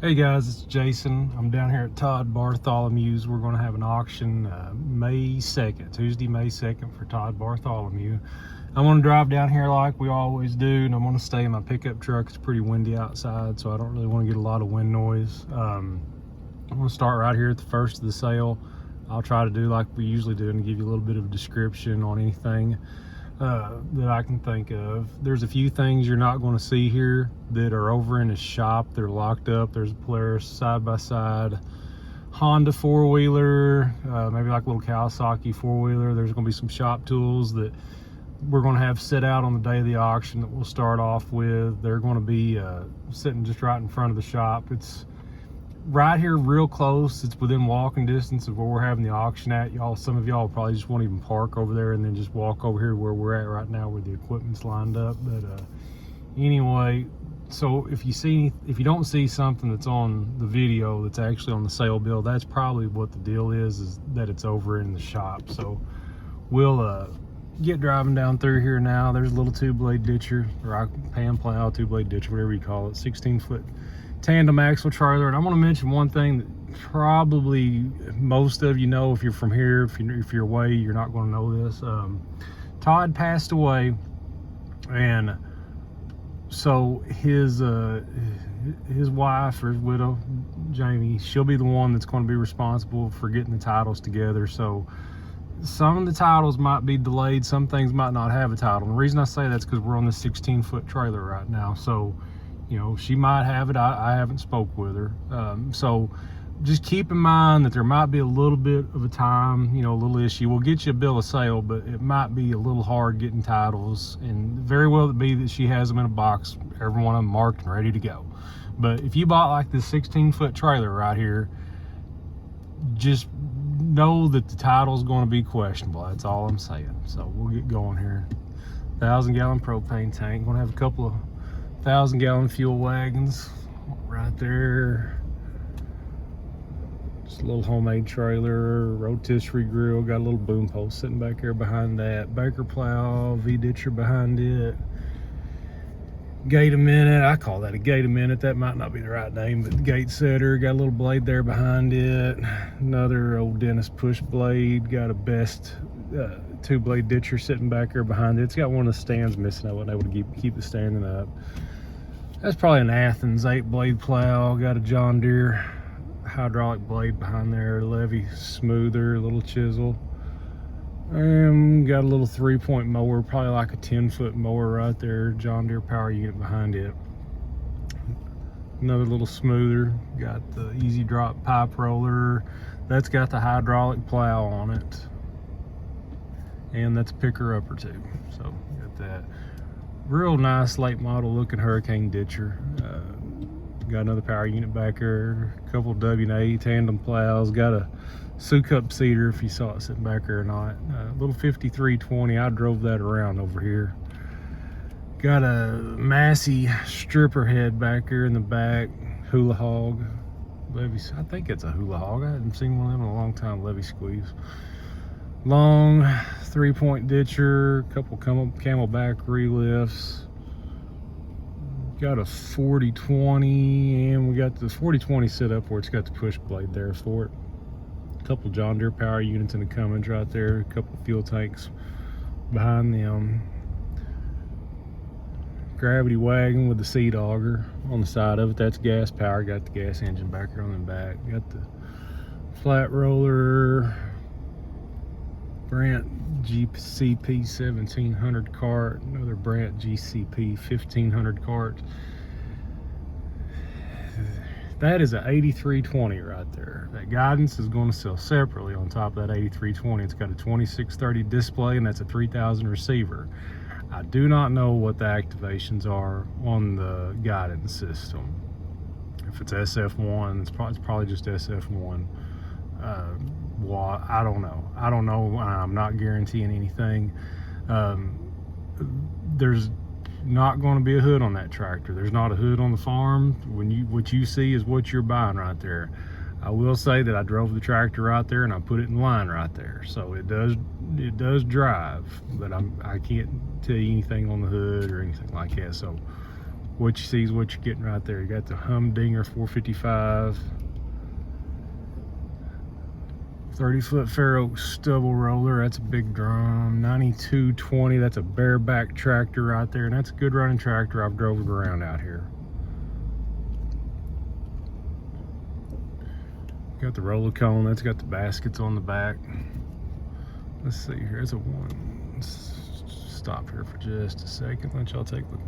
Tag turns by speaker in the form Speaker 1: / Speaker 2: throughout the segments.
Speaker 1: Hey guys, it's Jason. I'm down here at Todd Bartholomew's. We're going to have an auction May 2nd, Tuesday, May 2nd for Todd Bartholomew. I'm going to drive down here like we always do, and I'm going to stay in my pickup truck. It's pretty windy outside, so I don't really want to get a lot of wind noise. I'm going to start right here at the first of the sale. I'll try to do like we usually do and give you a little bit of a description on anything that I can think of. There's a few things you're not going to see here that are over in the shop. They're locked up. There's a Polaris side-by-side Honda four-wheeler, maybe like a little Kawasaki four-wheeler. There's going to be some shop tools that we're going to have set out on the day of the auction that we'll start off with. They're going to be sitting just right in front of the shop. It's right here real close. It's within walking distance of where we're having the auction at. Some of y'all probably just won't even park over there and then just walk over here where we're at right now where the equipment's lined up. But anyway, so if you don't see something that's on the video that's actually on the sale bill, that's probably what the deal is that it's over in the shop. So we'll get driving down through here now. There's a little two-blade ditcher, or pan plow, two-blade ditcher, whatever you call it, 16-foot tandem axle trailer. And I want to mention one thing that probably most of you know. If you're from here, if you're away, you're not going to know this. Todd passed away, and so his wife, or his widow, Jamie, she'll be the one that's going to be responsible for getting the titles together. So some of the titles might be delayed, some things might not have a title. And the reason I say that's because we're on this 16-foot trailer right now. So you know, she might have it. I haven't spoke with her. So just keep in mind that there might be a little bit of a time, a little issue. We'll get you a bill of sale, but it might be a little hard getting titles. And very well it be that she has them in a box, every one of them marked and ready to go. But if you bought like this 16-foot trailer right here, just know that the title's going to be questionable. That's all I'm saying. So we'll get going here. 1,000-gallon propane tank. Going to have a couple of 1,000-gallon fuel wagons right there. Just a little homemade trailer, rotisserie grill, got a little boom post sitting back there behind that. Baker plow, V-ditcher behind it. Gate a minute, I call that a gate a minute. That might not be the right name, but the gate setter, got a little blade there behind it. Another old dentist push blade, got a best two-blade ditcher sitting back there behind it. It's got one of the stands missing. I wasn't able to keep it standing up. That's probably an Athens 8-blade plow. Got a John Deere hydraulic blade behind there, levy smoother, little chisel. Got a little 3-point mower, probably like a 10-foot mower right there. John Deere power unit behind it. Another little smoother. Got the easy drop pipe roller. That's got the hydraulic plow on it. And that's a picker upper too. So got that. Real nice late model looking Hurricane ditcher. Got another power unit back there. A couple of W&A tandem plows. Got a Sukup seeder if you saw it sitting back there or not. Little 5320. I drove that around over here. Got a Massey stripper head back here in the back. Hula hog. Levy, I think it's a hula hog. I haven't seen one of them in a long time. Levy squeeze. Long 3-point ditcher, a couple camelback relifts. Got a 4020, and we got the 4020 set up where it's got the push blade there for it. A couple John Deere power units in the Cummins right there, a couple fuel tanks behind them. Gravity wagon with the seed auger on the side of it. That's gas power. Got the gas engine back here on the back. Got the flat roller. Brandt GCP 1700 cart, another Brandt GCP 1500 cart. That is an 8320 right there. That guidance is going to sell separately on top of that 8320. It's got a 2630 display, and that's a 3000 receiver. I do not know what the activations are on the guidance system. If it's SF1, it's probably just SF1. Well, I don't know. I'm not guaranteeing anything. There's not going to be a hood on that tractor. There's not a hood on the farm. What you see is what you're buying right there. I will say that I drove the tractor right there and I put it in line right there, so it does drive, but I can't tell you anything on the hood or anything like that. So what you see is what you're getting right there. You got the Humdinger 455. 30-foot Fair Oak stubble roller, that's a big drum. 9220, that's a bareback tractor right there, and that's a good running tractor. I've drove it around out here. Got the roller cone, that's got the baskets on the back. Let's see here, there's a one. Let's stop here for just a second, let y'all take a look.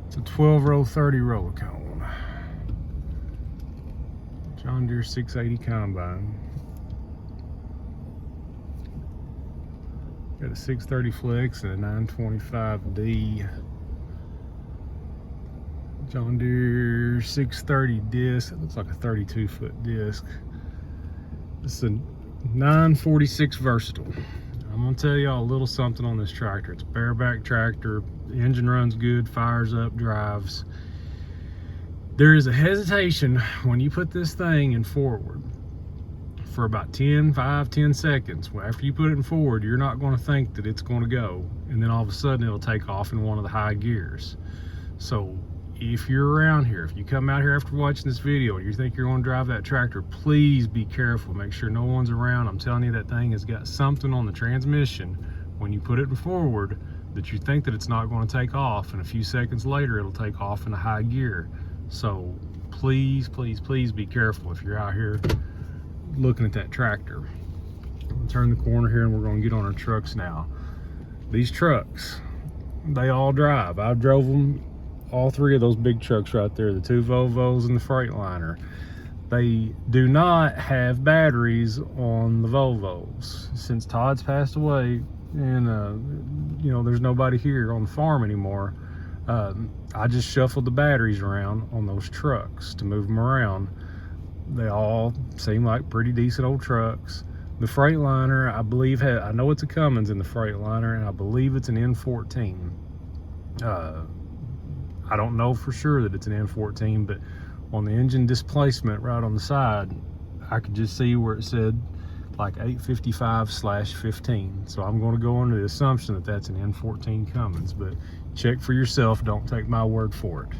Speaker 1: It's a 12-row 30 roller cone. John Deere 680 combine. Got a 630 flex and a 925D. John Deere 630 disc. It looks like a 32-foot disc. This is a 946 versatile. I'm gonna tell y'all a little something on this tractor. It's a bareback tractor. The engine runs good, fires up, drives. There is a hesitation when you put this thing in forward for about 5-10 seconds. After you put it in forward, you're not going to think that it's going to go, and then all of a sudden it'll take off in one of the high gears. So if you're around here, if you come out here after watching this video and you think you're going to drive that tractor, please be careful. Make sure no one's around. I'm telling you, that thing has got something on the transmission when you put it in forward that you think that it's not going to take off, and a few seconds later it'll take off in a high gear. So please, please, please be careful if you're out here looking at that tractor. I'll turn the corner here and we're going to get on our trucks now. These trucks, they all drive. I drove them, all three of those big trucks right there, the 2 Volvos and the Freightliner. They do not have batteries on the Volvos. Since Todd's passed away and you know, there's nobody here on the farm anymore, I just shuffled the batteries around on those trucks to move them around. They all seem like pretty decent old trucks. The Freightliner, I believe, I know it's a Cummins in the Freightliner, and I believe it's an N14. I don't know for sure that it's an N14, but on the engine displacement right on the side, I could just see where it said like 855/15. So I'm going to go under the assumption that that's an N14 Cummins, but check for yourself, don't take my word for it.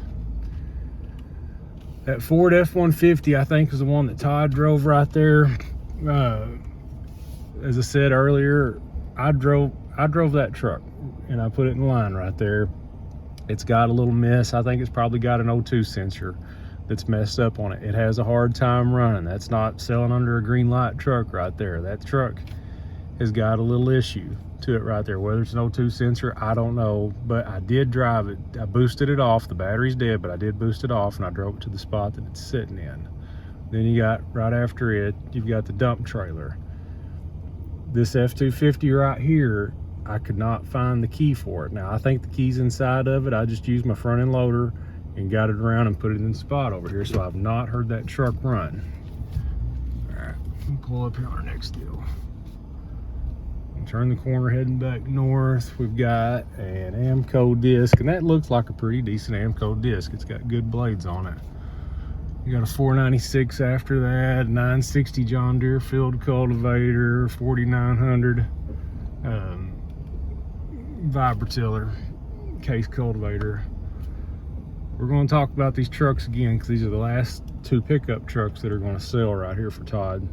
Speaker 1: That Ford F-150, I think, is the one that Todd drove right there. As I said earlier, I drove that truck and I put it in line right there. It's got a little miss. I think it's probably got an O2 sensor that's messed up on it. It has a hard time running. That's not selling under a green light truck right there. That truck has got a little issue to it right there. Whether it's an O2 sensor, I don't know, but I did drive it. I boosted it off. The battery's dead, but I did boost it off and I drove it to the spot that it's sitting in. Then you got, right after it, you've got the dump trailer. This F-250 right here, I could not find the key for it. Now, I think the key's inside of it. I just used my front end loader and got it around and put it in the spot over here, so I've not heard that truck run. All right, we'll pull up here on our next deal. Turn the corner heading back north. We've got an Amco disc, and that looks like a pretty decent Amco disc. It's got good blades on it. You got a 496 after that, 960 John Deere field cultivator, 4900 Vibrotiller case cultivator. We're going to talk about these trucks again because these are the last 2 pickup trucks that are going to sell right here for Todd.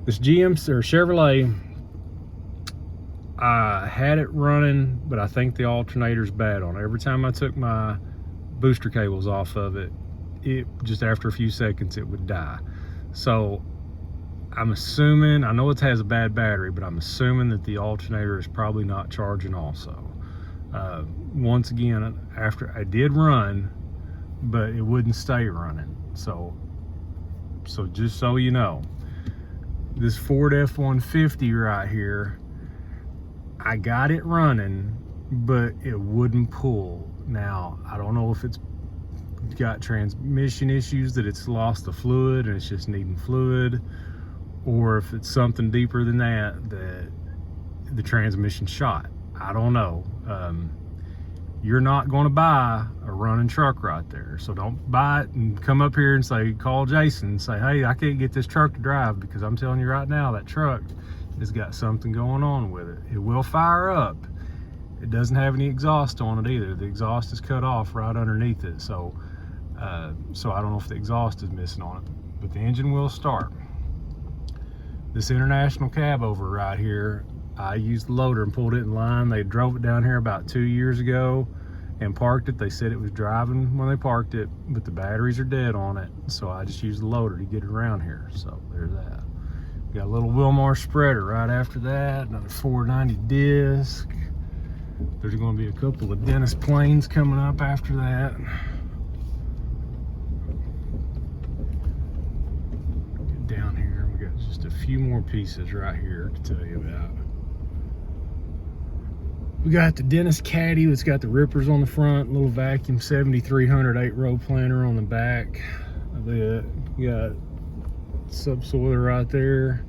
Speaker 1: This Chevrolet, I had it running, but I think the alternator's bad on it. Every time I took my booster cables off of it, just after a few seconds it would die. So I'm assuming, I know it has a bad battery, but I'm assuming that the alternator is probably not charging also. Once again, after I did run, but it wouldn't stay running. So just so you know, this Ford F-150 right here, I got it running, but it wouldn't pull. Now, I don't know if it's got transmission issues, that it's lost the fluid and it's just needing fluid, or if it's something deeper than that, that the transmission shot. I don't know. You're not going to buy a running truck right there, so don't buy it and come up here and say, call Jason and say, hey, I can't get this truck to drive, because I'm telling you right now, that truck has got something going on with it. It will fire up, It doesn't have any exhaust on it either. The exhaust is cut off right underneath it, so I don't know if the exhaust is missing on it, but the engine will start. This International cab over right here, I used the loader and pulled it in line. They drove it down here about 2 years ago and parked it. They said it was driving when they parked it, but the batteries are dead on it, so I just used the loader to get it around here. So there's that. Got a little Wilmar spreader right after that, another 490 disc. There's going to be a couple of Dennis planes coming up after that. Get down here, we got just a few more pieces right here to tell you about. We got the Dennis Caddy, it's got the rippers on the front, little vacuum 7300 8-row planter on the back of it. We got subsoiler right there.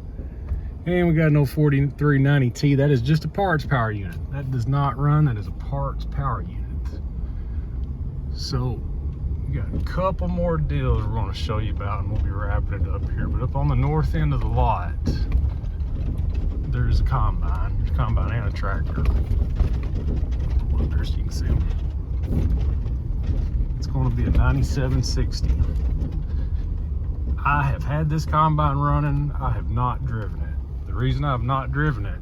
Speaker 1: And we got an 4390T. That is just a parts power unit. That does not run, that is a parts power unit. So we got a couple more deals we're going to show you about, and we'll be wrapping it up here. But up on the north end of the lot, there's a combine. There's a combine and a tractor. Up there so you can see them. It's going to be a 9760. I have had this combine running. I have not driven it. The reason I have not driven it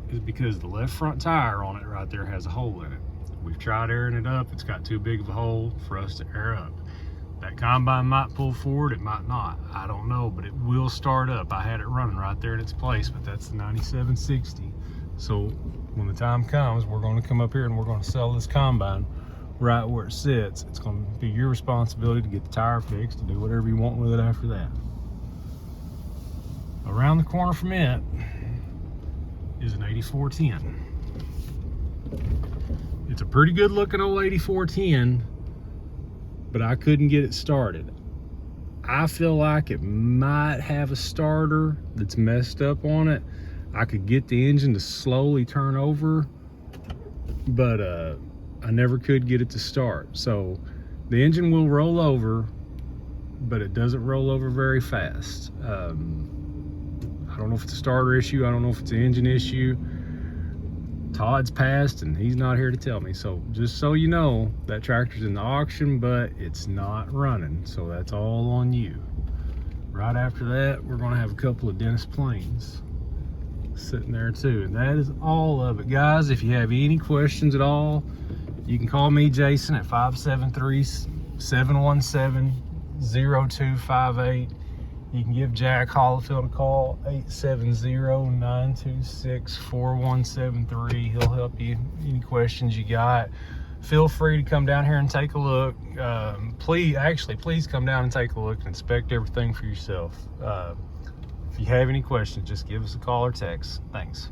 Speaker 1: is because the left front tire on it right there has a hole in it. We've tried airing it up. It's got too big of a hole for us to air up. That combine might pull forward, it might not. I don't know, but it will start up. I had it running right there in its place, but that's the 9760. So when the time comes, we're going to come up here and we're going to sell this combine right where it sits. It's going to be your responsibility to get the tire fixed, to do whatever you want with it after that. Around the corner from it is an 8410. It's a pretty good looking old 8410, but I couldn't get it started. I feel like it might have a starter that's messed up on it. I could get the engine to slowly turn over, but I never could get it to start. So the engine will roll over, but it doesn't roll over very fast. I don't know if it's a starter issue. I don't know if it's an engine issue. Todd's passed and he's not here to tell me. So just so you know, that tractor's in the auction, but it's not running. So that's all on you. Right after that, we're gonna have a couple of Dennis planes sitting there too. And that is all of it, guys. If you have any questions at all, you can call me, Jason, at 573-717-0258. You can give Jack Hollifield a call, 870-926-4173. He'll help you, any questions you got. Feel free to come down here and take a look. Please come down and take a look and inspect everything for yourself. If you have any questions, just give us a call or text. Thanks.